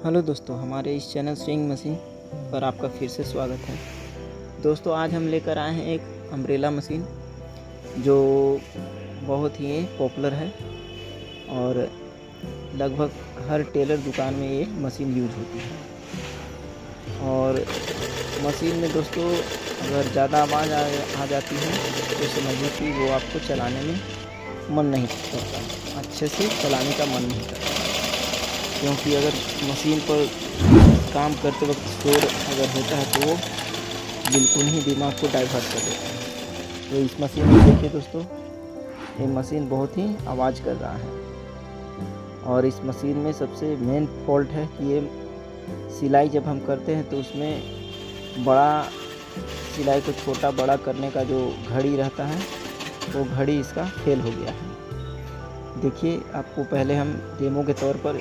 Hello दोस्तों, हमारे इस चैनल स्विंग मशीन पर आपका फिर से स्वागत है। दोस्तों, आज हम लेकर आए हैं एक अम्ब्रेला मशीन जो बहुत ही पॉपुलर है और लगभग हर टेलर दुकान में ये मशीन यूज होती है। और मशीन में दोस्तों अगर ज़्यादा आवाज़ आ जाती है तो समझिए कि वो आपको चलाने में मन नहीं करता, अच्छे से चलाने का मन नहीं करता, क्योंकि अगर मशीन पर काम करते वक्त शोर अगर होता है तो वो बिल्कुल ही दिमाग को डाइवर्ट कर देता है। तो इस मशीन में देखिए दोस्तों, ये मशीन बहुत ही आवाज़ कर रहा है। और इस मशीन में सबसे मेन फॉल्ट है कि ये सिलाई जब हम करते हैं तो उसमें बड़ा सिलाई को छोटा बड़ा करने का जो घड़ी रहता है वो घड़ी इसका फेल हो गया है। देखिए, आपको पहले हम डेमो के तौर पर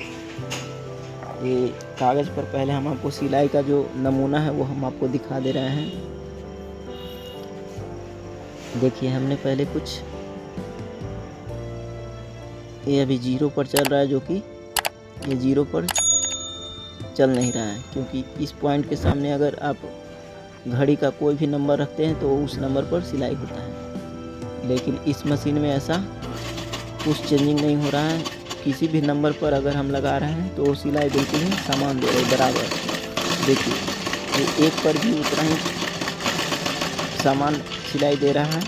ये कागज़ पर पहले हम आपको सिलाई का जो नमूना है वो हम आपको दिखा दे रहे हैं। देखिए, हमने पहले कुछ ये अभी 0 पर चल रहा है, जो कि ये 0 पर चल नहीं रहा है, क्योंकि इस पॉइंट के सामने अगर आप घड़ी का कोई भी नंबर रखते हैं तो उस नंबर पर सिलाई होता है। लेकिन इस मशीन में ऐसा कुछ चेंजिंग नहीं हो रहा है। किसी भी नंबर पर अगर हम लगा रहे हैं तो सिलाई बिल्कुल ही समान दे रही है, बराबर। देखिए, ये 1 पर भी उतना ही समान सिलाई दे रहा है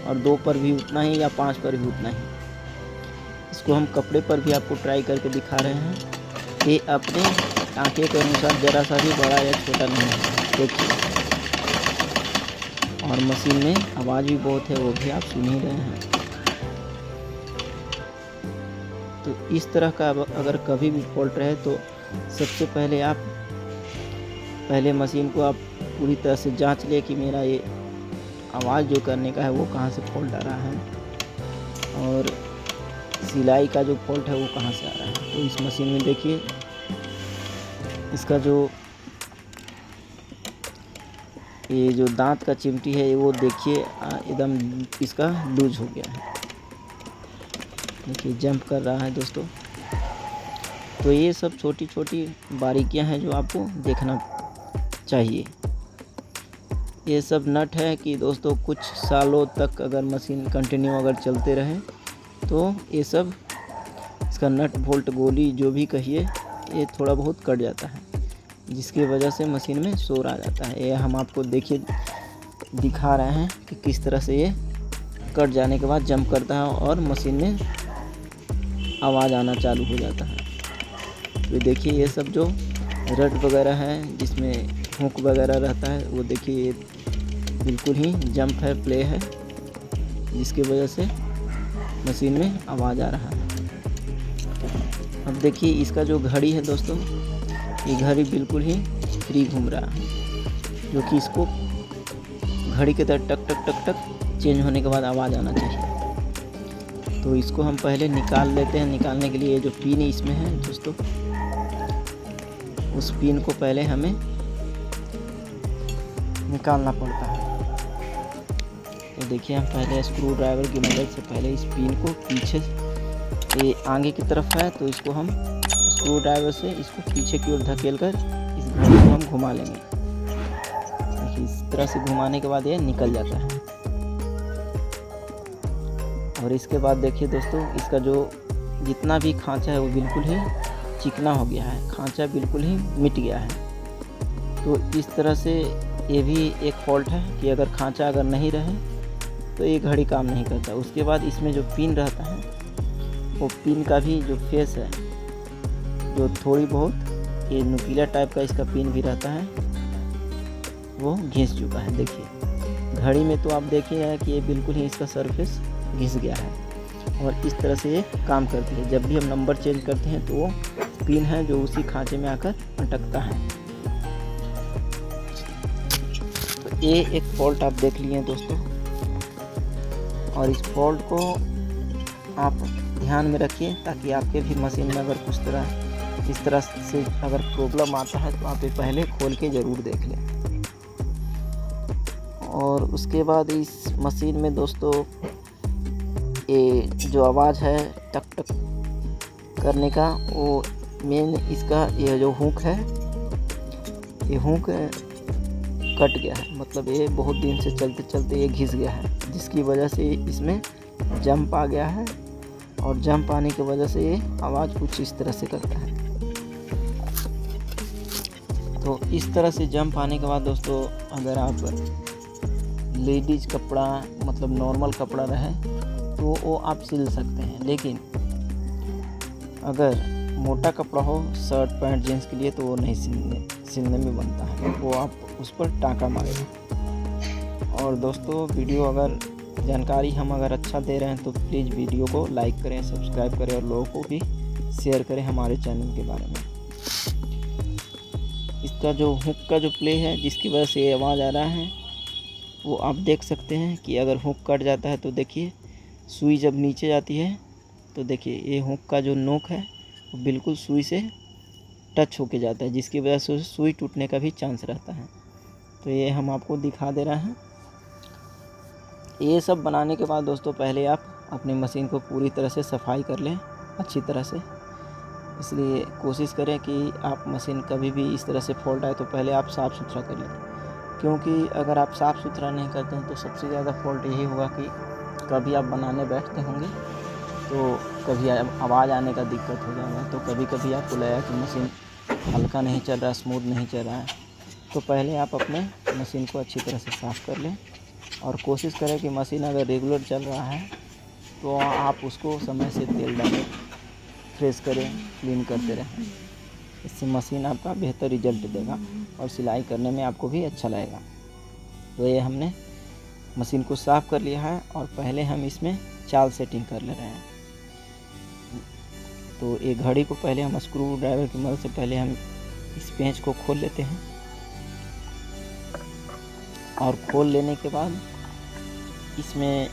और 2 पर भी उतना ही या 5 पर भी उतना ही। इसको हम कपड़े पर भी आपको ट्राई करके दिखा रहे हैं। ये अपने आंखें के अनुसार ज़रा सा भी बड़ा या छोटा नहीं है। देखिए, और मशीन में आवाज़ भी बहुत है, वो भी आप सुन ही रहे हैं। तो इस तरह का अगर कभी भी फॉल्ट रहे तो सबसे पहले आप मशीन को आप पूरी तरह से जांच ले कि मेरा ये आवाज़ जो करने का है वो कहाँ से फॉल्ट आ रहा है और सिलाई का जो फॉल्ट है वो कहाँ से आ रहा है। तो इस मशीन में देखिए, इसका जो ये जो दांत का चिमटी है वो देखिए एकदम इसका लूज हो गया है। देखिए, जंप कर रहा है दोस्तों। तो ये सब छोटी छोटी बारीकियां हैं जो आपको देखना चाहिए। ये सब नट है कि दोस्तों कुछ सालों तक अगर मशीन कंटिन्यू अगर चलते रहे तो ये सब इसका नट बोल्ट गोली जो भी कहिए ये थोड़ा बहुत कट जाता है, जिसकी वजह से मशीन में शोर आ जाता है। ये हम आपको देखिए दिखा रहे हैं कि किस तरह से ये कट जाने के बाद जंप करता है और मशीन में आवाज़ आना चालू हो जाता है। तो देखिए, ये सब जो रट वगैरह है जिसमें हुक वगैरह रहता है वो देखिए ये बिल्कुल ही जंप है, प्ले है, जिसकी वजह से मशीन में आवाज़ आ रहा है। अब देखिए, इसका जो घड़ी है दोस्तों, ये घड़ी बिल्कुल ही फ्री घूम रहा है, जो कि इसको घड़ी के तरह टक टक टक टक चेंज होने के बाद आवाज़ आना चाहिए। तो इसको हम पहले निकाल लेते हैं। निकालने के लिए ये जो पिन इसमें है दोस्तों, उस पिन को पहले हमें निकालना पड़ता है। तो देखिए, हम पहले स्क्रू ड्राइवर की मदद से पहले इस पिन को पीछे, ये आगे की तरफ है तो इसको हम स्क्रू ड्राइवर से इसको पीछे की ओर धकेल कर इस घड़ी को हम घुमा लेंगे। देखिए, इस तरह से घुमाने के बाद ये निकल जाता है। और इसके बाद देखिए दोस्तों, इसका जो जितना भी खांचा है वो बिल्कुल ही चिकना हो गया है, खांचा बिल्कुल ही मिट गया है। तो इस तरह से ये भी एक फॉल्ट है कि अगर खांचा अगर नहीं रहे तो ये घड़ी काम नहीं करता। उसके बाद इसमें जो पिन रहता है वो पिन का भी जो फेस है, जो थोड़ी बहुत ये नुकीला टाइप का इसका पिन भी रहता है, वो घिस चुका है। देखिए, घड़ी में तो आप देखिए कि ये बिल्कुल ही इसका सरफेस घिस गया है और इस तरह से ये काम करती है। जब भी हम नंबर चेंज करते हैं तो वो पिन है जो उसी खांचे में आकर अटकता है। तो ये एक फॉल्ट आप देख लिए दोस्तों, और इस फॉल्ट को आप ध्यान में रखिए ताकि आपके भी मशीन में अगर कुछ तरह इस तरह से अगर प्रॉब्लम आता है तो आप ये पहले खोल के ज़रूर देख लें। और उसके बाद इस मशीन में दोस्तों ये जो आवाज़ है टक टक करने का, वो मेन इसका ये जो हुक है, ये हुक कट गया है, मतलब ये बहुत दिन से चलते चलते ये घिस गया है, जिसकी वजह से इसमें जंप आ गया है। और जंप आने की वजह से ये आवाज़ कुछ इस तरह से करता है। तो इस तरह से जंप आने के बाद दोस्तों, अगर आप लेडीज़ कपड़ा मतलब नॉर्मल कपड़ा रहे तो वो आप सिल सकते हैं, लेकिन अगर मोटा कपड़ा हो शर्ट पैंट जींस के लिए तो वो नहीं सिलने में बनता है, वो आप उस पर टाँका मारेगा। और दोस्तों वीडियो अगर जानकारी हम अगर अच्छा दे रहे हैं तो प्लीज़ वीडियो को लाइक करें, सब्सक्राइब करें और लोगों को भी शेयर करें हमारे चैनल के बारे में। इसका जो हुक का जो प्ले है जिसकी वजह से ये आवाज़ आ रहा है वो आप देख सकते हैं कि अगर हुक कट जाता है तो देखिए सुई जब नीचे जाती है तो देखिए ये हुक का जो नोक है वो बिल्कुल सुई से टच होके जाता है, जिसकी वजह से सुई टूटने का भी चांस रहता है। तो ये हम आपको दिखा दे रहे हैं। ये सब बनाने के बाद दोस्तों पहले आप अपनी मशीन को पूरी तरह से सफाई कर लें अच्छी तरह से। इसलिए कोशिश करें कि आप मशीन कभी भी इस तरह से फॉल्ट आए तो पहले आप साफ़ सुथरा कर लें, क्योंकि अगर आप साफ़ सुथरा नहीं करते हैं तो सबसे ज़्यादा फॉल्ट यही होगा कि कभी आप बनाने बैठते होंगे तो कभी आवाज़ आने का दिक्कत हो जाएगा। तो कभी कभी आपको लगेगा कि मशीन हल्का नहीं चल रहा, स्मूथ नहीं चल रहा है, तो पहले आप अपने मशीन को अच्छी तरह से साफ़ कर लें। और कोशिश करें कि मशीन अगर रेगुलर चल रहा है तो आप उसको समय से तेल डालें, फ्रेश करें, क्लीन करते रहें। इससे मशीन आपका बेहतर रिजल्ट देगा और सिलाई करने में आपको भी अच्छा लगेगा। तो ये हमने मशीन को साफ़ कर लिया है और पहले हम इसमें चाल सेटिंग कर ले रहे हैं। तो ये घड़ी को पहले हम स्क्रू ड्राइवर की मदद से पहले हम इस पेंच को खोल लेते हैं और खोल लेने के बाद इसमें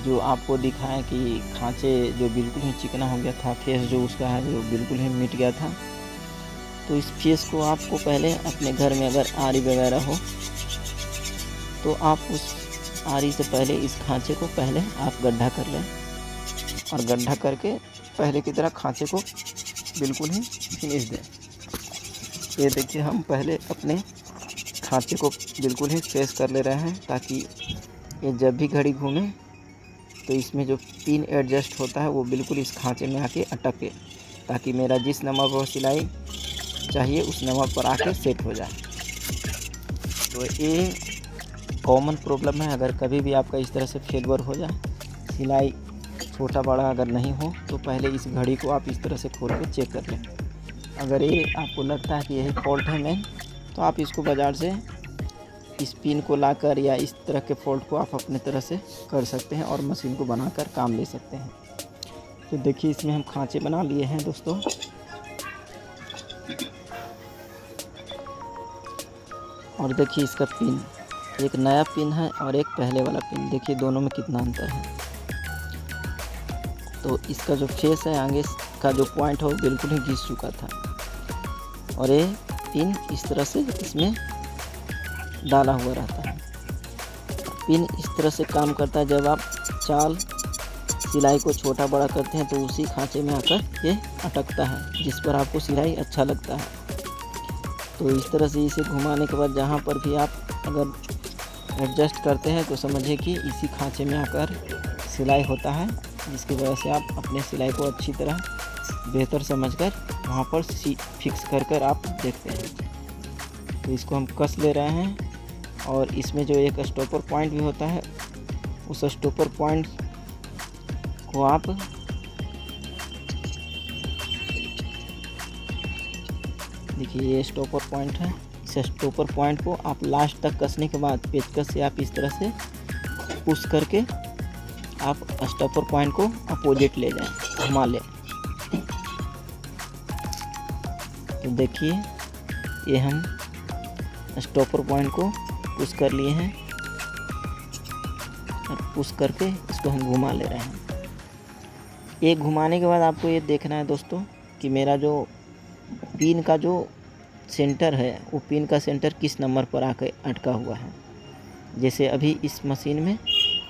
जो आपको दिखाएं कि खांचे जो बिल्कुल ही चिकना हो गया था, फेस जो उसका है जो बिल्कुल ही मिट गया था, तो इस फेस को आपको पहले अपने घर में अगर आरी वगैरह हो तो आप उस आरी से पहले इस खांचे को पहले आप गड्ढा कर लें और गड्ढा करके पहले की तरह खांचे को बिल्कुल ही फिनिश दें। ये देखिए हम पहले अपने खांचे को बिल्कुल ही फ्रेश कर ले रहे हैं ताकि ये जब भी घड़ी घूमे तो इसमें जो पिन एडजस्ट होता है वो बिल्कुल इस खांचे में आके अटके, ताकि मेरा जिस नंबर पर सिलाई चाहिए उस नंबर पर आके सेट हो जाए। तो ये कॉमन प्रॉब्लम है, अगर कभी भी आपका इस तरह से फेलवर हो जाए, सिलाई छोटा बड़ा अगर नहीं हो तो पहले इस घड़ी को आप इस तरह से खोल के चेक कर लें। अगर ये आपको लगता है कि यही फॉल्ट है मेन, तो आप इसको बाज़ार से इस पिन को लाकर या इस तरह के फॉल्ट को आप अपने तरह से कर सकते हैं और मशीन को बनाकर काम ले सकते हैं। तो देखिए इसमें हम खांचे बना लिए हैं दोस्तों। और देखिए इसका पिन, एक नया पिन है और एक पहले वाला पिन, देखिए दोनों में कितना अंतर है। तो इसका जो फेस है आगे का जो पॉइंट है वो बिल्कुल ही घिस चुका था और ये पिन इस तरह से इसमें डाला हुआ रहता है। पिन इस तरह से काम करता है, जब आप चाल सिलाई को छोटा बड़ा करते हैं तो उसी खांचे में आकर ये अटकता है, जिस पर आपको सिलाई अच्छा लगता है। तो इस तरह से इसे घुमाने के बाद जहाँ पर भी आप अगर एडजस्ट करते हैं तो समझिए कि इसी खांचे में आकर सिलाई होता है, जिसकी वजह से आप अपने सिलाई को अच्छी तरह बेहतर समझकर वहाँ पर फिक्स कर आप देखते हैं। तो इसको हम कस ले रहे हैं और इसमें जो एक स्टॉपर पॉइंट भी होता है उस स्टॉपर पॉइंट को आप देखिए, ये स्टॉपर पॉइंट है। इस स्टॉपर पॉइंट को आप लास्ट तक कसने के बाद पेचकस से आप इस तरह से पुश करके आप स्टॉपर पॉइंट को अपोजिट ले जाएं, घुमा लें। तो देखिए ये हम स्टॉपर पॉइंट को पुश कर लिए हैं और पुश करके इसको हम घुमा ले रहे हैं। एक घुमाने के बाद आपको ये देखना है दोस्तों कि मेरा जो पिन का जो सेंटर है वो पिन का सेंटर किस नंबर पर आकर अटका हुआ है। जैसे अभी इस मशीन में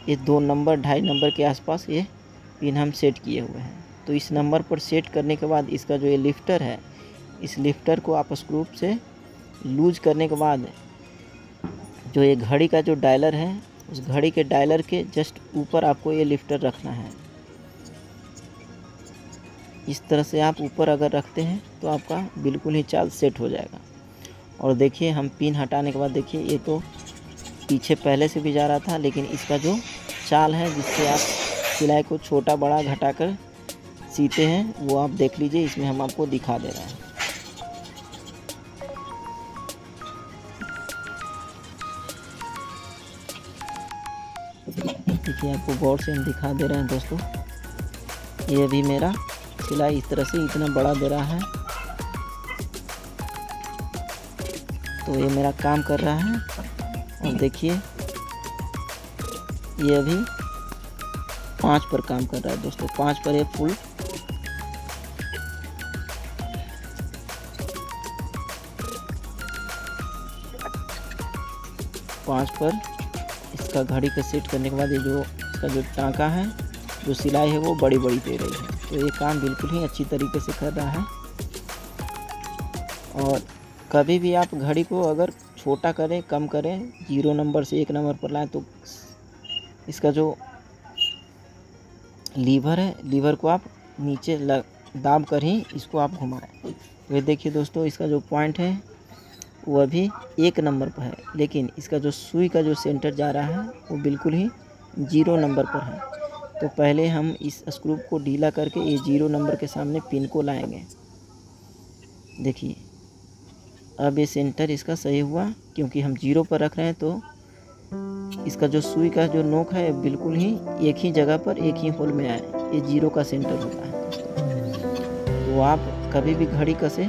ये 2 नंबर 2.5 नंबर के आसपास ये पिन हम सेट किए हुए हैं। तो इस नंबर पर सेट करने के बाद इसका जो ये लिफ्टर है, इस लिफ्टर को आप स्क्रू से लूज करने के बाद जो ये घड़ी का जो डायलर है, उस घड़ी के डायलर के जस्ट ऊपर आपको ये लिफ्टर रखना है। इस तरह से आप ऊपर अगर रखते हैं तो आपका बिल्कुल ही चाल सेट हो जाएगा। और देखिए हम पिन हटाने के बाद देखिए ये तो पीछे पहले से भी जा रहा था, लेकिन इसका जो चाल है जिससे आप सिलाई को छोटा बड़ा घटाकर सीते हैं वो आप देख लीजिए, इसमें हम आपको दिखा दे रहे हैं। देखिए आपको गौर से हम दिखा दे रहे हैं दोस्तों, ये भी मेरा सिलाई इस तरह से इतना बड़ा दे रहा है, तो ये मेरा काम कर रहा है। और देखिए ये अभी 5 पर काम कर रहा है दोस्तों, 5 पर ये फुल पाँच पर इसका घड़ी का सेट करने के बाद ये जो इसका जो टाँका है, जो सिलाई है वो बड़ी बड़ी दे रही है, तो ये काम बिल्कुल ही अच्छी तरीके से कर रहा है। और कभी भी आप घड़ी को अगर छोटा करें कम करें, 0 नंबर से 1 नंबर पर लाएं, तो इसका जो लीवर है, लीवर को आप नीचे दाब कर ही इसको आप घुमाएं। तो ये देखिए दोस्तों, इसका जो पॉइंट है वह भी 1 नंबर पर है, लेकिन इसका जो सुई का जो सेंटर जा रहा है वो बिल्कुल ही 0 नंबर पर है। तो पहले हम इस स्क्रू को ढीला करके ये 0 नंबर के सामने पिन को लाएंगे। देखिए अब ये सेंटर इसका सही हुआ, क्योंकि हम 0 पर रख रहे हैं, तो इसका जो सुई का जो नोक है बिल्कुल ही एक ही जगह पर एक ही होल में आए, ये 0 का सेंटर होता है। तो आप कभी भी घड़ी कसें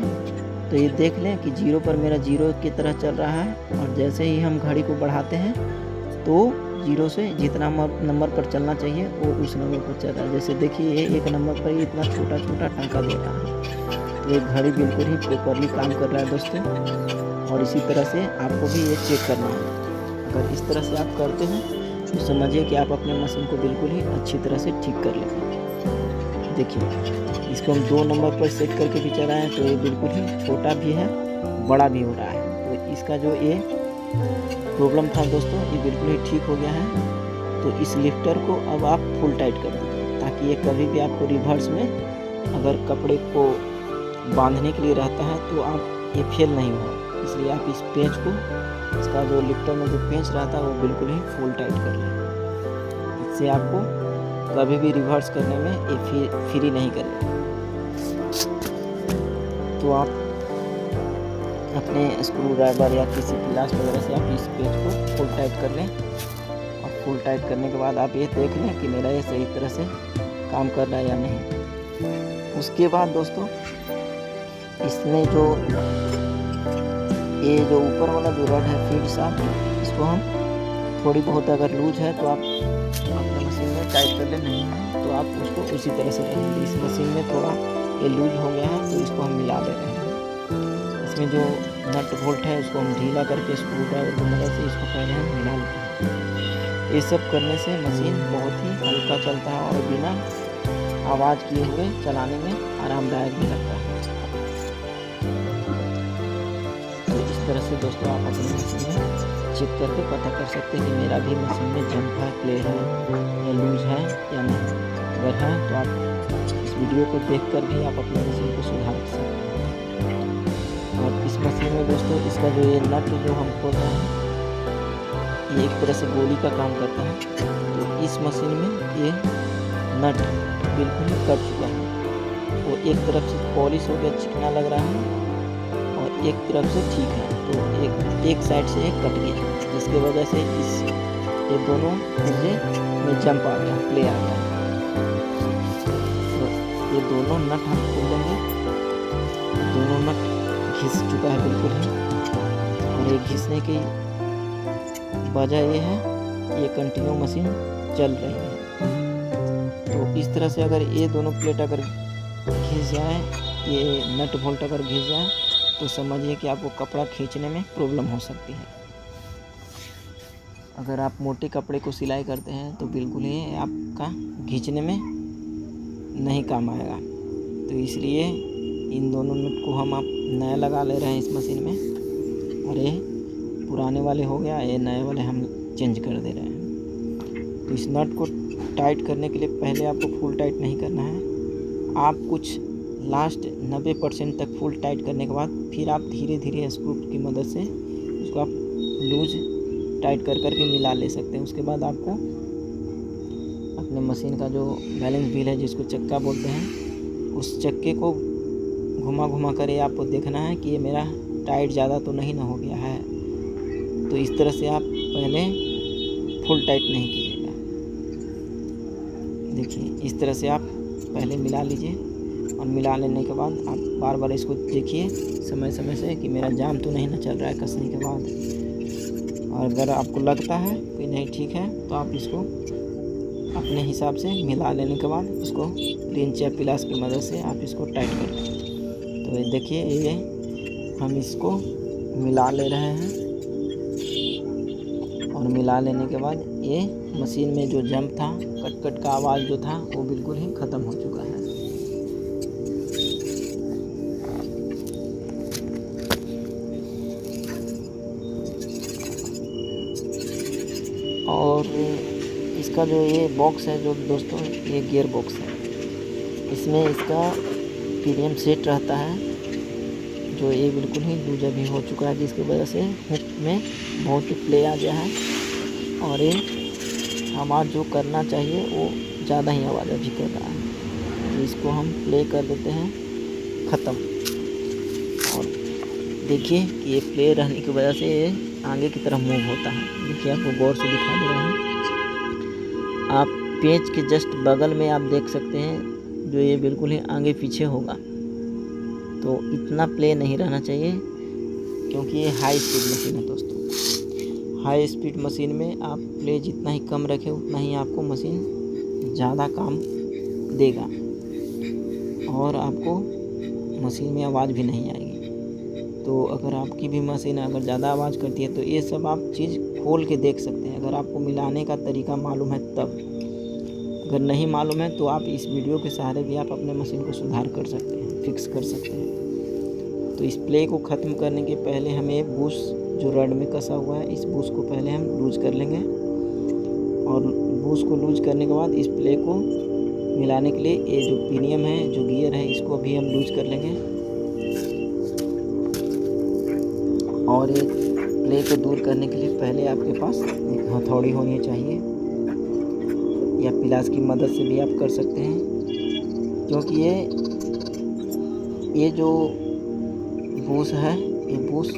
तो ये देख लें कि 0 पर मेरा 0 की तरह चल रहा है, और जैसे ही हम घड़ी को बढ़ाते हैं तो 0 से जितना नंबर पर चलना चाहिए वो उस नंबर पर चल रहा है। जैसे देखिए ये 1 नंबर पर इतना छोटा छोटा टाँका दे रहा है, तो ये घड़ी बिल्कुल ही प्रॉपरली काम कर रहा है दोस्तों। और इसी तरह से आपको भी ये चेक करना है। अगर इस तरह से आप करते हैं तो समझिए कि आप अपने मशीन को बिल्कुल ही अच्छी तरह से ठीक कर लेंगे। देखिए इसको हम 2 नंबर पर सेट करके भी चलाएं तो ये बिल्कुल ही छोटा भी है, बड़ा भी हो रहा है। तो इसका जो ये प्रॉब्लम था दोस्तों, ये बिल्कुल ही ठीक हो गया है। तो इस लिफ्टर को अब आप फुल टाइट कर दीजिए, ताकि ये कभी भी आपको रिवर्स में अगर कपड़े को बांधने के लिए रहता है तो आप ये फेल नहीं हो। इसलिए आप इस पेंच को, इसका जो लिफ्टर में जो पेंच रहता है वो बिल्कुल ही फुल टाइट कर लें। इससे आपको कभी भी रिवर्स करने में ये फ्री नहीं करेगा। तो आप अपने स्क्रू ड्राइवर या किसी ग्लास वगैरह से आप इस पेंच को फुल टाइट कर लें। और फुल टाइट करने के बाद आप ये देख लें कि मेरा ये सही तरह से काम कर रहा है या नहीं। उसके बाद दोस्तों इसमें जो ये जो ऊपर वाला जो रड है फीड शाफ्ट, इसको हम थोड़ी बहुत अगर लूज है तो आप अपने मशीन में टाइट कर ले, नहीं है तो आप उसको उसी तरह से करेंगे। इस मशीन में थोड़ा ये लूज हो गया है तो इसको हम मिला दे रहे हैं। इसमें जो नट बोल्ट है उसको हम ढीला करके स्क्रू ड्राइवर की मदद से इसको पहले हम मिला लेते हैं। ये सब करने से मशीन बहुत ही हल्का चलता है और बिना आवाज़ किए हुए चलाने में आरामदायक भी लगता है। तो इस तरह से दोस्तों आप अपनी मशीन में चेक करके पता कर सकते हैं कि मेरा भी मशीन में जंप है, प्ले है या लूज है या नहीं। अगर है तो आप इस वीडियो को देखकर भी आप अपनी मशीन को सुधार सकते हैं। और इस मशीन में दोस्तों इसका जो ये नट जो हम खोल रहे हैं ये एक तरह से गोली का काम करता है। तो इस मशीन में ये नट बिल्कुल ही कट चुका है, वो एक तरफ से पॉलिश हो गया, चिकना लग रहा है, और एक तरफ से ठीक है। तो एक साइड से एक कट गया, जिसकी वजह से इस ये दोनों में जंप आ गया, प्ले आ गया। तो ये दोनों नट हम खोल देंगे। दोनों नट घिस चुका है बिल्कुल ही, और ये घिसने की वजह ये है ये कंटिन्यू मशीन चल रही है। तो इस तरह से अगर ये दोनों प्लेट अगर घिस जाए, ये नट बोल्ट अगर घिस जाए तो समझिए कि आपको कपड़ा खींचने में प्रॉब्लम हो सकती है। अगर आप मोटे कपड़े को सिलाई करते हैं तो बिल्कुल ही आपका खींचने में नहीं काम आएगा। तो इसलिए इन दोनों नट को हम आप नया लगा ले रहे हैं इस मशीन में, और ये पुराने वाले हो गया, ये नए वाले हम चेंज कर दे रहे हैं। तो इस नट को टाइट करने के लिए पहले आपको फुल टाइट नहीं करना है, आप कुछ लास्ट 90% तक फुल टाइट करने के बाद फिर आप धीरे धीरे स्क्रू की मदद से उसको आप लूज टाइट कर के मिला ले सकते हैं। उसके बाद आपको अपने मशीन का जो बैलेंस व्हील है, जिसको चक्का बोलते हैं, उस चक्के को घुमा कर ये आपको देखना है कि ये मेरा टाइट ज़्यादा तो नहीं ना हो गया है। तो इस तरह से आप पहले फुल टाइट नहीं कीजिएगा। देखिए इस तरह से आप पहले मिला लीजिए, और मिला लेने के बाद आप बार बार इसको देखिए समय से कि मेरा जाम तो नहीं ना चल रहा है कसने के बाद। और अगर आपको लगता है कि नहीं ठीक है, तो आप इसको अपने हिसाब से मिला लेने के बाद इसको रिंच या पिलास की मदद से आप इसको टाइट कर लें। तो ये देखिए ये हम इसको मिला ले रहे हैं, और मिला लेने के बाद ये मशीन में जो जंप था, कट का आवाज़ जो था, वो बिल्कुल ही ख़त्म हो चुका है। और इसका जो ये बॉक्स है जो दोस्तों, ये गियर बॉक्स है, इसमें इसका पीडीएम सेट रहता है, जो ये बिल्कुल ही लूज अभी हो चुका है, जिसकी वजह से हुक में बहुत ही प्ले आ गया है, और ये आवाज़ जो करना चाहिए वो ज़्यादा ही आवाज़ अभी कर रहा है। तो इसको हम प्ले कर देते हैं ख़त्म। और देखिए कि ये प्ले रहने की वजह से ये आगे की तरफ मूव होता है। देखिए आपको गौर से दिखा दे रहे हैं, आप पेज के जस्ट बगल में आप देख सकते हैं, जो ये बिल्कुल ही आगे पीछे होगा। तो इतना प्ले नहीं रहना चाहिए, क्योंकि ये हाई स्पीड मशीन है दोस्तों। हाई स्पीड मशीन में आप प्ले जितना ही कम रखें, उतना ही आपको मशीन ज़्यादा काम देगा, और आपको मशीन में आवाज़ भी नहीं आएगी। तो अगर आपकी भी मशीन अगर ज़्यादा आवाज़ करती है, तो ये सब आप चीज़ खोल के देख सकते हैं, अगर आपको मिलाने का तरीका मालूम है तब। अगर नहीं मालूम है तो आप इस वीडियो के सहारे भी आप अपने मशीन को सुधार कर सकते हैं, फिक्स कर सकते हैं। तो इस प्ले को ख़त्म करने के पहले हमें बूश जो रड में कसा हुआ है, इस बूश को पहले हम लूज कर लेंगे, और बूश को लूज करने के बाद इस प्ले को मिलाने के लिए ये जो पिनियम है, जो गियर है, इसको भी हम लूज कर लेंगे। और ये प्ले को दूर करने के लिए पहले आपके पास एक हथौड़ी होनी चाहिए, या पिलास की मदद से भी आप कर सकते हैं, क्योंकि ये जो बूश है, ये बूश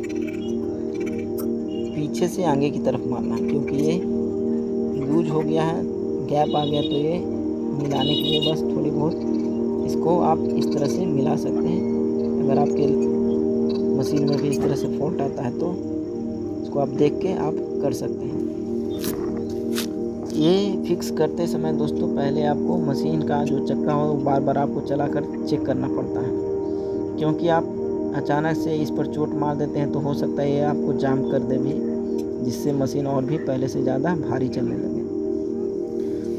पीछे से आगे की तरफ मारना है, क्योंकि ये लूज हो गया है, गैप आ गया। तो ये मिलाने के लिए बस थोड़ी बहुत इसको आप इस तरह से मिला सकते हैं। अगर आपके मशीन में भी इस तरह से फॉल्ट आता है तो इसको आप देख के आप कर सकते हैं। ये फिक्स करते समय दोस्तों पहले आपको मशीन का जो चक्का हो वो बार बार आपको चलाकर चेक करना पड़ता है, क्योंकि आप अचानक से इस पर चोट मार देते हैं तो हो सकता है ये आपको जाम कर दे भी, जिससे मशीन और भी पहले से ज़्यादा भारी चलने लगे।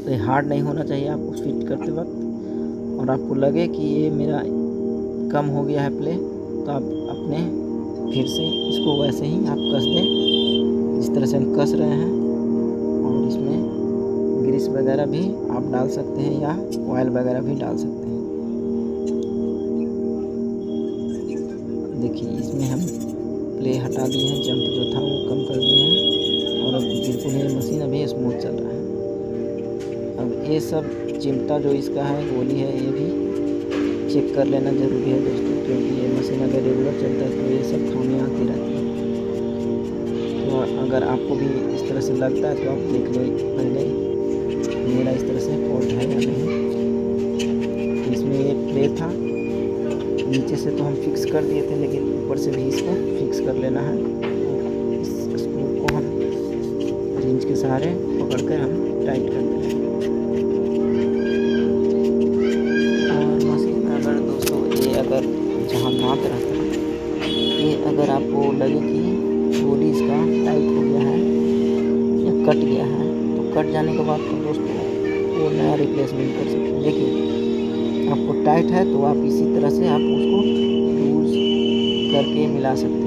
तो ये हार्ड नहीं होना चाहिए आपको फिट करते वक्त, और आपको लगे कि ये मेरा कम हो गया है प्ले, तो आप अपने फिर से इसको वैसे ही आप कस दें जिस तरह से हम कस रहे हैं। और इसमें ग्रीस वगैरह भी आप डाल सकते हैं, या ऑयल वगैरह भी डाल सकते हैं। देखिए इसमें हम प्ले हटा दिए हैं, जंप जो था वो कम कर दिए हैं, और अब बिल्कुल ये मशीन अभी स्मूथ चल रहा है। अब ये सब चिमटा जो इसका है गोली है, ये भी चेक कर लेना ज़रूरी है दोस्तों, क्योंकि ये मशीन अगर रेगुलर चलता है तो ये सब खामियां आती रहती हैं। तो अगर आपको भी इस तरह से लगता है तो आप देख लो पहले मेरा इस तरह से फॉल्ट है या नहीं। तो इसमें ये प्ले था, नीचे से तो हम फिक्स कर दिए थे, लेकिन ऊपर से भी इसको फिक्स कर लेना है। इस स्क्रू को हम रिंच के सहारे पकड़कर हम टाइट कर देंगे। और मशीन में अगर दोस्तों ये अगर जहाँ दांत रहता है, ये अगर आपको लगे कि गोली इसका टाइट हो गया है या कट गया है, तो कट जाने के बाद तो दोस्तों वो नया रिप्लेसमेंट कर सकते हैं। लेकिन आपको टाइट है तो आप इसी तरह से आप उसको लूज करके मिला सकते हैं।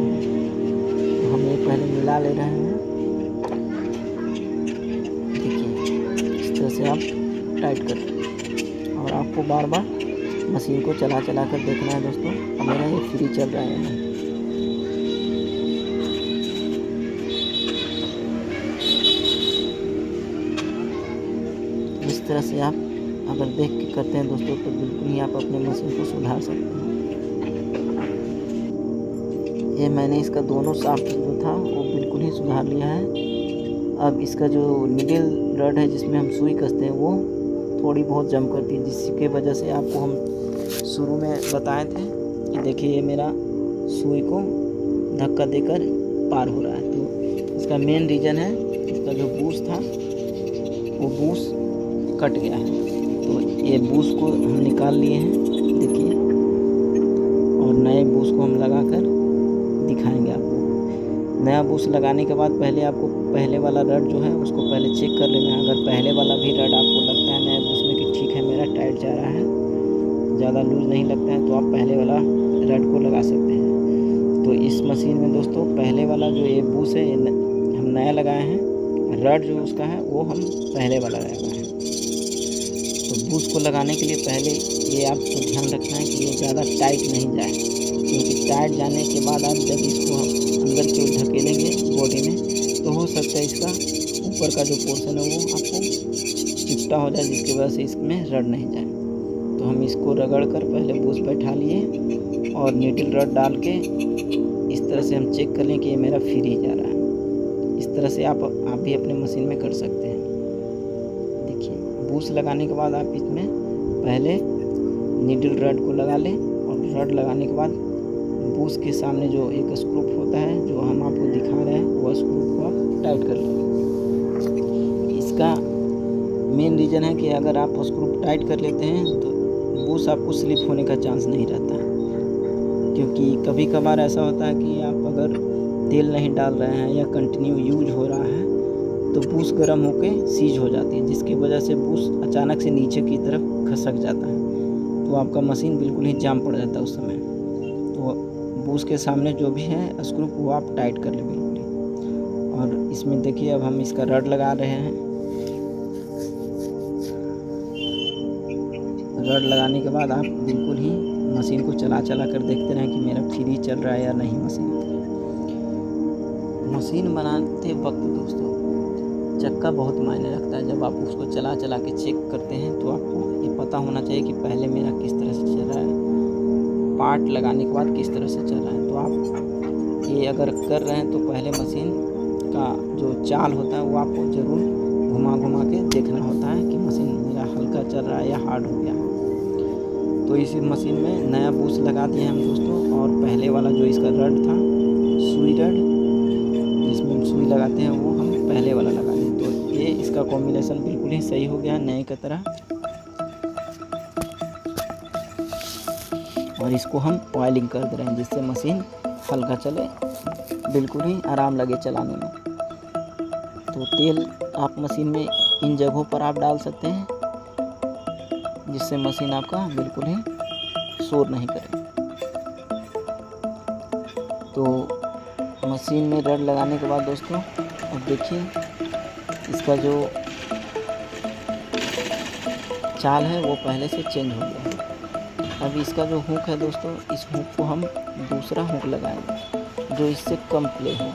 तो हम ये पहले मिला ले रहे हैं। देखिए इस तरह से आप टाइट कर, और आपको बार बार मशीन को चला चला कर देखना है दोस्तों, मेरा ये फ्री चल रहा है नहीं। इस तरह से आप अगर देख के करते हैं दोस्तों तो बिल्कुल ही आप अपने मशीन को सुधार सकते हैं। ये मैंने इसका दोनों शाफ्ट जो था वो बिल्कुल ही सुधार लिया है। अब इसका जो नीडल रड है जिसमें हम सुई कसते हैं वो थोड़ी बहुत जम करती है, जिसकी वजह से आपको हम शुरू में बताए थे कि देखिए ये मेरा सुई को धक्का देकर पार हो रहा है। तो इसका मेन रीज़न है इसका जो बूस था वो बूस कट गया है। तो ये बूस को हम निकाल लिए हैं देखिए, और नए बूस को हम लगाकर दिखाएंगे आपको। नया बूस लगाने के बाद पहले आपको पहले वाला रड जो है उसको पहले चेक कर लेना है। अगर पहले वाला भी रड आपको लगता है नए बूस में कि ठीक है मेरा टाइट जा रहा है, ज़्यादा लूज़ नहीं लगता है, तो आप पहले वाला रड को लगा सकते हैं। तो इस मशीन में दोस्तों पहले वाला जो ये बूस है हम नया लगाए हैं, रड जो उसका है वो हम पहले वाला लगाए हैं। तो बूस को लगाने के लिए पहले ये आपको ध्यान रखना है कि ये ज़्यादा टाइट नहीं जाए, क्योंकि टाइट जाने के बाद आप जब इसको अंदर की ओर धकेलेंगे बॉडी में तो हो सकता है इसका ऊपर का जो पोर्शन है वो आपको चिपटा हो जाए, जिसकी वजह से इसमें रड नहीं जाए। तो हम इसको रगड़ कर पहले बूस बैठा लिए और नीडल रड डाल के इस तरह से हम चेक कर लें कि ये मेरा फ्री जा रहा है। इस तरह से आप भी अपने मशीन में कर सकते हैं। देखिए बूस लगाने के बाद आप इसमें पहले नीडल रड को लगा लें, और रड लगाने के बाद बूस के सामने जो एक स्क्रू होता है जो हम आपको दिखा रहे हैं वो स्क्रू को आप टाइट कर लें। इसका मेन रीज़न है कि अगर आप स्क्रू टाइट कर लेते हैं तो बूस आपको स्लिप होने का चांस नहीं रहता है, क्योंकि कभी कभार ऐसा होता है कि आप अगर तेल नहीं डाल रहे हैं या कंटिन्यू यूज हो रहा है तो बूस गर्म होकर सीज हो जाती है, जिसकी वजह से बूस अचानक से नीचे की तरफ खसक जाता है। तो आपका मशीन बिल्कुल ही जाम पड़ जाता है उस समय। तो बूस के सामने जो भी है स्क्रू वो आप टाइट कर लें बिल्कुल ही। और इसमें देखिए अब हम इसका रड लगा रहे हैं। रड लगाने के बाद आप बिल्कुल ही मशीन को चला चला कर देखते रहें कि मेरा फ्री चल रहा है या नहीं। मशीन बनाते वक्त दोस्तों चक्का बहुत मायने रखता है। जब आप उसको चला चला के चेक करते हैं तो आपको ये पता होना चाहिए कि पहले मेरा किस तरह से चल रहा है, पार्ट लगाने के बाद किस तरह से चल रहा है। तो आप ये अगर कर रहे हैं तो पहले मशीन का जो चाल होता है वो आपको ज़रूर घुमा घुमा के देखना होता है कि मशीन मेरा हल्का चल रहा है या हार्ड हो गया। तो इस मशीन में नया बूस लगा दिए हम दोस्तों, और पहले वाला जो इसका रड था सुई रड जिसमें हम सुई लगाते हैं वो हम पहले वाला लगा दें। तो ये इसका कॉम्बिनेशन बिल्कुल ही सही हो गया नए की तरह। और इसको हम ऑयलिंग कर दे रहे हैं जिससे मशीन हल्का चले, बिल्कुल ही आराम लगे चलाने में। तो तेल आप मशीन में इन जगहों पर आप डाल सकते हैं जिससे मशीन आपका बिल्कुल ही शोर नहीं करे। तो मशीन में रड लगाने के बाद दोस्तों अब देखिए इसका जो चाल है वो पहले से चेंज हो गया है। अब इसका जो हुक है दोस्तों, इस हुक को हम दूसरा हुक लगाएंगे जो इससे कम प्ले हो,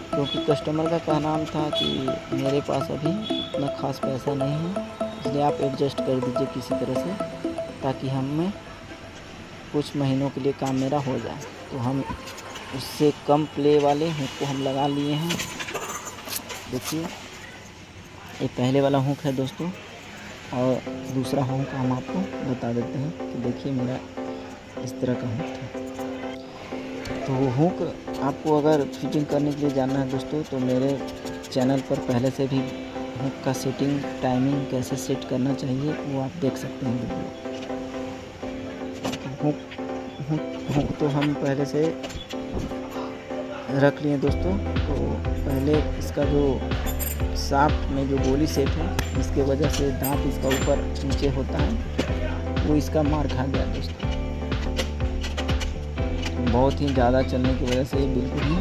क्योंकि कस्टमर का कहना था कि मेरे पास अभी इतना ख़ास पैसा नहीं है, इसलिए आप एडजस्ट कर दीजिए किसी तरह से ताकि हमें कुछ महीनों के लिए काम मेरा हो जाए। तो हम उससे कम प्ले वाले हुक को हम लगा लिए हैं। देखिए ये पहले वाला हुक है दोस्तों, और दूसरा हुक हम आपको बता देते हैं कि देखिए मेरा इस तरह का हुक था। तो हुक आपको अगर फिटिंग करने के लिए जानना है दोस्तों तो मेरे चैनल पर पहले से भी हुक का सेटिंग टाइमिंग कैसे सेट करना चाहिए वो आप देख सकते हैं वीडियो। हुक तो हम पहले से रख लिए दोस्तों। तो पहले इसका जो शाफ्ट में जो गोली सेट है इसके वजह से दांत इसका ऊपर नीचे होता है, वो इसका मार खा गया दोस्तों। बहुत ही ज़्यादा चलने की वजह से ये बिल्कुल ही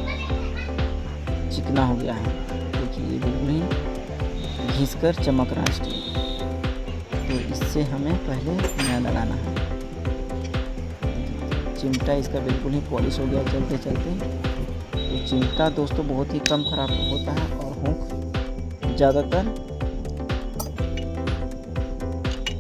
चिकना हो गया है। देखिए ये बिल्कुल ही घिसकर चमक रहा है स्टील। तो इससे हमें पहले नया लगाना है। चिमटा इसका बिल्कुल ही पॉलिश हो गया चलते चलते। तो चिमटा दोस्तों बहुत ही कम खराब होता है और हुक ज़्यादातर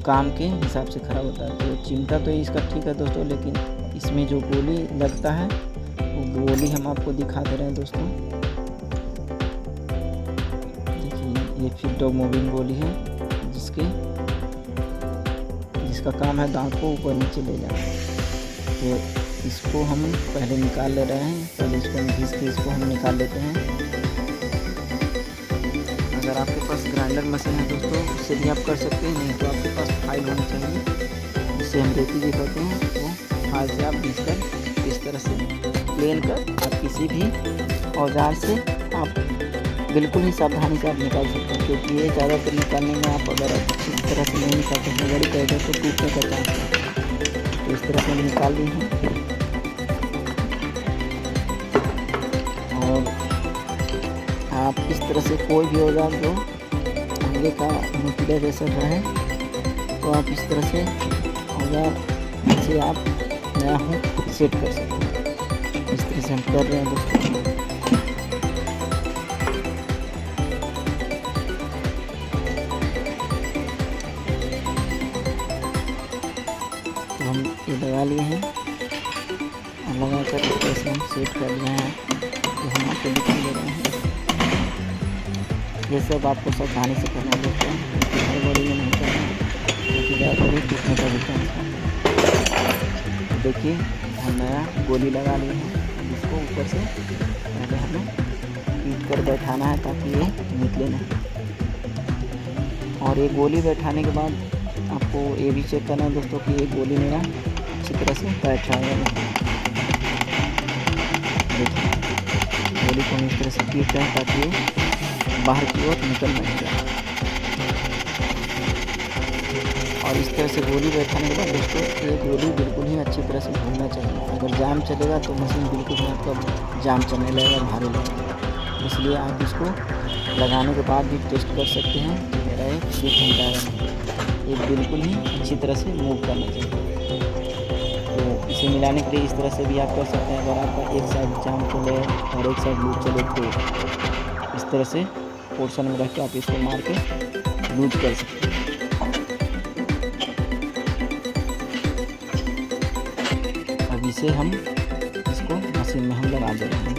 काम के हिसाब से खराब होता है। तो चिमटा तो इसका ठीक है दोस्तों, लेकिन इसमें जो गोली लगता है वो गोली हम आपको दिखा दे रहे हैं दोस्तों। देखिए ये फिट डॉग मूविंग गोली है जिसका काम है दांत को ऊपर नीचे ले जाना। तो इसको हम पहले निकाल ले रहे हैं। पहले इसको घिस के इसको हम निकाल लेते हैं। अगर आपके पास ग्राइंडर मशीन है दोस्तों उससे भी आप कर सकते हैं, नहीं तो आपके पास फाइल होनी चाहिए जिससे हम रेती भी करते हैं। वो फाइल से आप घिस कर इस तरह से प्लेन कर आप किसी भी औजार से आप बिल्कुल ही सावधानी से आप निकाल सकते हैं, क्योंकि ये ज़्यादातर निकालने में आप अगर इस तरह से नहीं निकालते हैं बड़ी कर तो टूटने का चांस है। तो इस तरह से हम निकाल लिए हैं। और आप इस तरह से कोई भी औजार जो आगे का नुकीला जैसा रहे तो आप इस तरह से औजार से आप नया हुक सेट कर सकते हैं। इस तरह से हम कर रहे हैं दोस्तों। तो हम ये लगा लिए हैं और लगा कर इस तरह से हम सेट कर लिए हैं। तो हम आपको दिखा दे रहे हैं। ये सब आपको सावधानी से करना है दोस्तों, हड़बड़ी में नहीं करना है, क्योंकि ज़्यादा ही टूटने का भी चांस है। देखिए हम नया गोली लगा लिए हैं। इसको ऊपर से पहले हमें पीट कर बैठाना है ताकि ये निकले नहीं। और ये गोली बैठाने के बाद आपको ये भी चेक करना है दोस्तों कि ये गोली मेरा अच्छी तरह से बैठ रहा है। देखिए गोली को हम इस तरह से पीट रहे हैं ताकि ये बाहर की ओर निकल नहीं जाए। और इस तरह से गोली बैठाने के बाद दोस्तों ये गोली बिल्कुल ही अच्छी तरह से घूमना चाहिए। अगर जाम चलेगा तो मशीन बिल्कुल ही आपका जाम चलने लगेगा, भारी लगेगा। इसलिए आप इसको लगाने के बाद भी टेस्ट कर सकते हैं कि मेरा ये फिट होता है। ये बिल्कुल ही अच्छी तरह से मूव करना चाहिए। तो इसे मिलाने के लिए इस तरह से भी आप कर सकते हैं। अगर आपका एक साइड जाम चले और एक साइड लूज चले तो इस तरह से पोर्शन में रख के आप इसको मार के लूज कर सकते हैं। अब इसे हम इसको मशीन में हम लगा दे रहे हैं।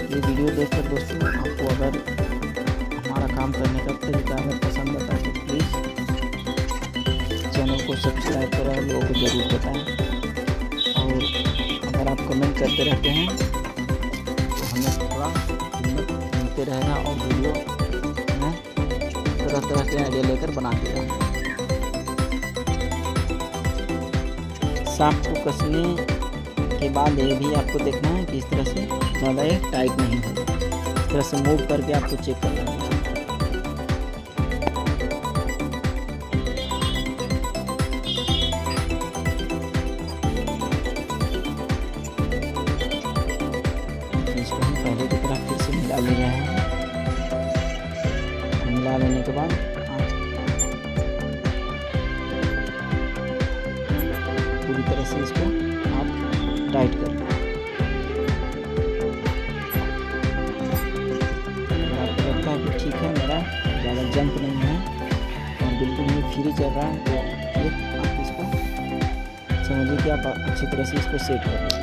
ये वीडियो देखकर दोस्तों आपको अगर हमारा काम करने का तरीका अगर पसंद आता है तो प्लीज़ चैनल को सब्सक्राइब करें और लोगों को ज़रूर बताएं। और अगर आप कमेंट करते रहते हैं तो हमें थोड़ा हिम्मत मिलते रहेगा और वीडियो में तरह तरह के आइडिया लेकर बनाते रहेंगे। सांप को कसने के बाद ये भी आपको देखना है कि इस तरह से ज़्यादा ये टाइट नहीं हो। इस तरह से मूव करके आपको चेक करना है। इसको हम पहले की तरह फिर से मिला ले रहे हैं। मिला लेने के बाद पूरी तरह से इसको आप टाइट कर लें। अगर आपको लगता है कि ठीक है मेरा ज़्यादा जंप नहीं है और बिल्कुल ही फ्री चल रहा है तो फिर आप इसको समझिए कि आप अच्छी तरह से इसको सेट कर लें।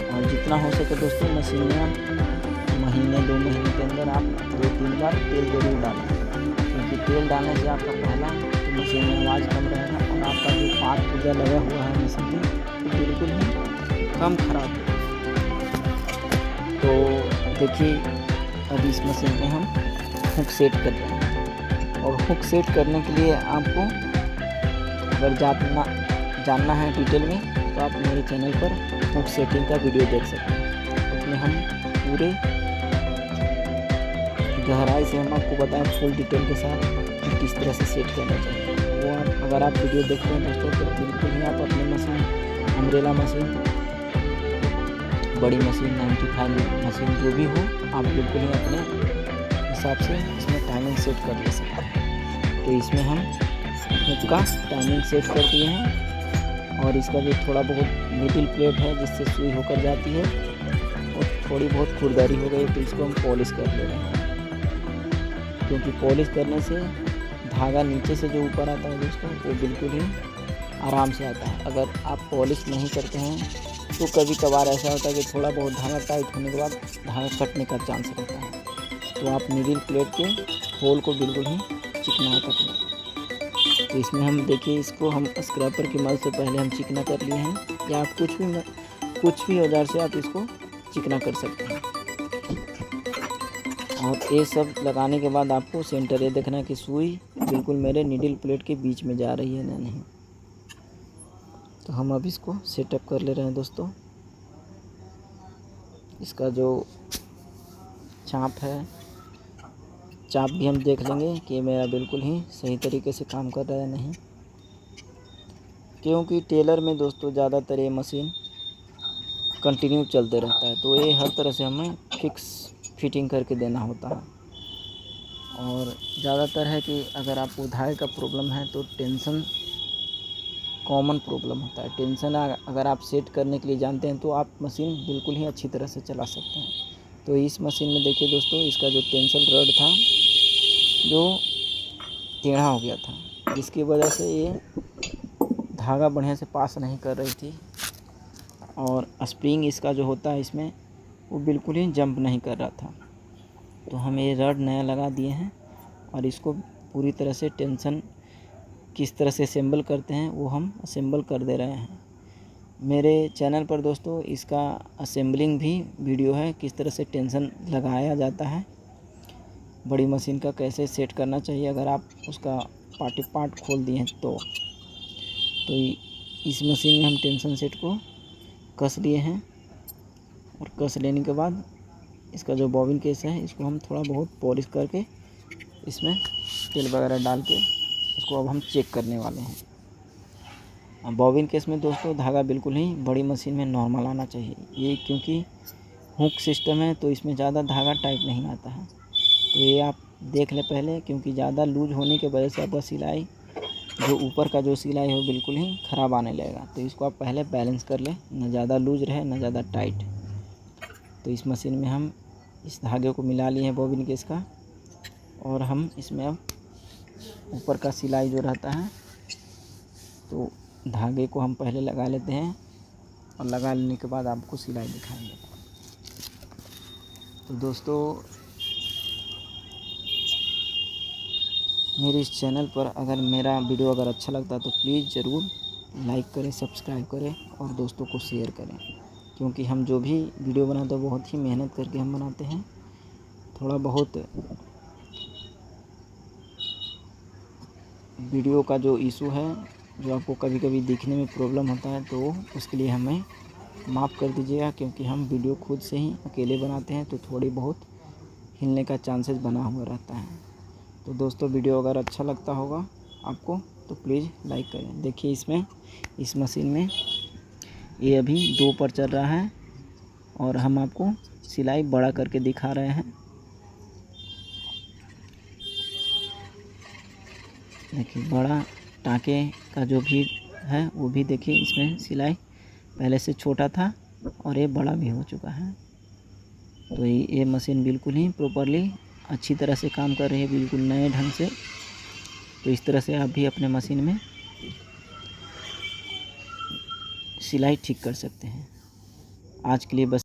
और जितना हो सके दोस्तों मशीन में महीने 2 महीने के अंदर आप 2-3 बार तेल जरूर डालें, क्योंकि तेल डालने से आपका पहला तो मशीन में आवाज़ कम रहेगा और आपका जो पार्ट पूजा लगा हुआ है मशीन में तो बिल्कुल ही कम खराब है। तो देखिए अब इस मशीन में हम हुक सेट कर रहे हैं। और हुक सेट करने के लिए आपको अगर जानना है डिटेल में तो आप मेरे चैनल पर हुक सेटिंग का वीडियो देख सकते हैं। उसमें हम पूरे गहराई से हम आपको बताएं फुल डिटेल के साथ कि किस तरह से सेट करना चाहिए। वो अगर आप वीडियो देखते हैं दोस्तों तो बिल्कुल ही आप अपनी मशीन, अम्ब्रेला मशीन, बड़ी मशीन, 95 मशीन जो भी हो, आप बिल्कुल ही अपने हिसाब से इसमें टाइमिंग सेट कर ले सकते हैं। तो इसमें हम हुक का टाइमिंग सेट कर दिए हैं और इसका जो थोड़ा बहुत मिडिल प्लेट है जिससे सुई होकर जाती है और थोड़ी बहुत खुरदारी हो गई तो इसको हम पॉलिश कर ले रहे हैं, क्योंकि पॉलिश करने से धागा नीचे से जो ऊपर आता है दोस्तों वो बिल्कुल ही आराम से आता है। अगर आप पॉलिश नहीं करते हैं तो कभी कभार ऐसा होता है कि थोड़ा बहुत धागा टाइट होने के बाद धागा कटने का चांस रहता है। तो आप मिडिल प्लेट के होल को बिल्कुल ही चिकना कर लें। तो इसमें हम देखिए, इसको हम स्क्रैपर की मदद से पहले हम चिकना कर लिए हैं, या आप कुछ भी औजार से आप इसको चिकना कर सकते हैं। और ये सब लगाने के बाद आपको सेंटर ये देखना है कि सुई बिल्कुल मेरे नीडल प्लेट के बीच में जा रही है या नहीं। तो हम अब इसको सेटअप कर ले रहे हैं दोस्तों। इसका जो चाप है, चाप भी हम देख लेंगे कि मेरा बिल्कुल ही सही तरीके से काम कर रहा है नहीं, क्योंकि टेलर में दोस्तों ज़्यादातर ये मशीन कंटिन्यू चलते रहता है, तो ये हर तरह से हमें फिक्स फिटिंग करके देना होता है। और ज़्यादातर है कि अगर आपको धागे का प्रॉब्लम है तो टेंशन कॉमन प्रॉब्लम होता है। टेंशन अगर आप सेट करने के लिए जानते हैं तो आप मशीन बिल्कुल ही अच्छी तरह से चला सकते हैं। तो इस मशीन में देखिए दोस्तों, इसका जो टेंशन रड था जो टेढ़ा हो गया था, जिसकी वजह से ये धागा बढ़िया से पास नहीं कर रही थी और स्प्रिंग इसका जो होता है इसमें वो बिल्कुल ही जंप नहीं कर रहा था। तो हम ये रड नया लगा दिए हैं और इसको पूरी तरह से टेंशन किस तरह से असेंबल करते हैं वो हम असेंबल कर दे रहे हैं। मेरे चैनल पर दोस्तों इसका असेंबलिंग भी वीडियो है, किस तरह से टेंशन लगाया जाता है, बड़ी मशीन का कैसे सेट करना चाहिए अगर आप उसका पार्ट खोल दिए हैं तो इस मशीन में हम टेंशन सेट को कस लिए हैं और कस लेने के बाद इसका जो बॉबिन केस है इसको हम थोड़ा बहुत पॉलिश करके इसमें तेल वगैरह डाल के इसको अब हम चेक करने वाले हैं। बॉबिन केस में दोस्तों धागा बिल्कुल ही बड़ी मशीन में नॉर्मल आना चाहिए, ये क्योंकि हुक सिस्टम है तो इसमें ज़्यादा धागा टाइट नहीं आता है। तो ये आप देख ले पहले, क्योंकि ज़्यादा लूज होने की वजह से आपका सिलाई जो ऊपर का जो सिलाई है वो बिल्कुल ही ख़राब आने लगेगा। तो इसको आप पहले बैलेंस कर लें, ना ज़्यादा लूज रहे ना ज़्यादा टाइट। तो इस मशीन में हम इस धागे को मिला लिए हैं बॉबिन केस का, और हम इसमें अब ऊपर का सिलाई जो रहता है तो धागे को हम पहले लगा लेते हैं और लगा लेने के बाद आपको सिलाई दिखाएंगे। तो दोस्तों मेरे इस चैनल पर अगर मेरा वीडियो अगर अच्छा लगता है तो प्लीज़ ज़रूर लाइक करें, सब्सक्राइब करें और दोस्तों को शेयर करें, क्योंकि हम जो भी वीडियो बनाते हैं बहुत ही मेहनत करके हम बनाते हैं। थोड़ा बहुत वीडियो का जो इशू है, जो आपको कभी कभी दिखने में प्रॉब्लम होता है, तो उसके लिए हमें माफ़ कर दीजिएगा, क्योंकि हम वीडियो खुद से ही अकेले बनाते हैं तो थोड़ी बहुत हिलने का चांसेस बना हुआ रहता है। तो दोस्तों वीडियो अगर अच्छा लगता होगा आपको तो प्लीज़ लाइक करें। देखिए इसमें इस मशीन में ये अभी 2 पर चल रहा है और हम आपको सिलाई बड़ा करके दिखा रहे हैं। देखिए बड़ा टाँके का जो भी है वो भी देखिए, इसमें सिलाई पहले से छोटा था और ये बड़ा भी हो चुका है। तो ये मशीन बिल्कुल ही प्रॉपरली अच्छी तरह से काम कर रही है, बिल्कुल नए ढंग से। तो इस तरह से आप भी अपने मशीन में सिलाई ठीक कर सकते हैं। आज के लिए बस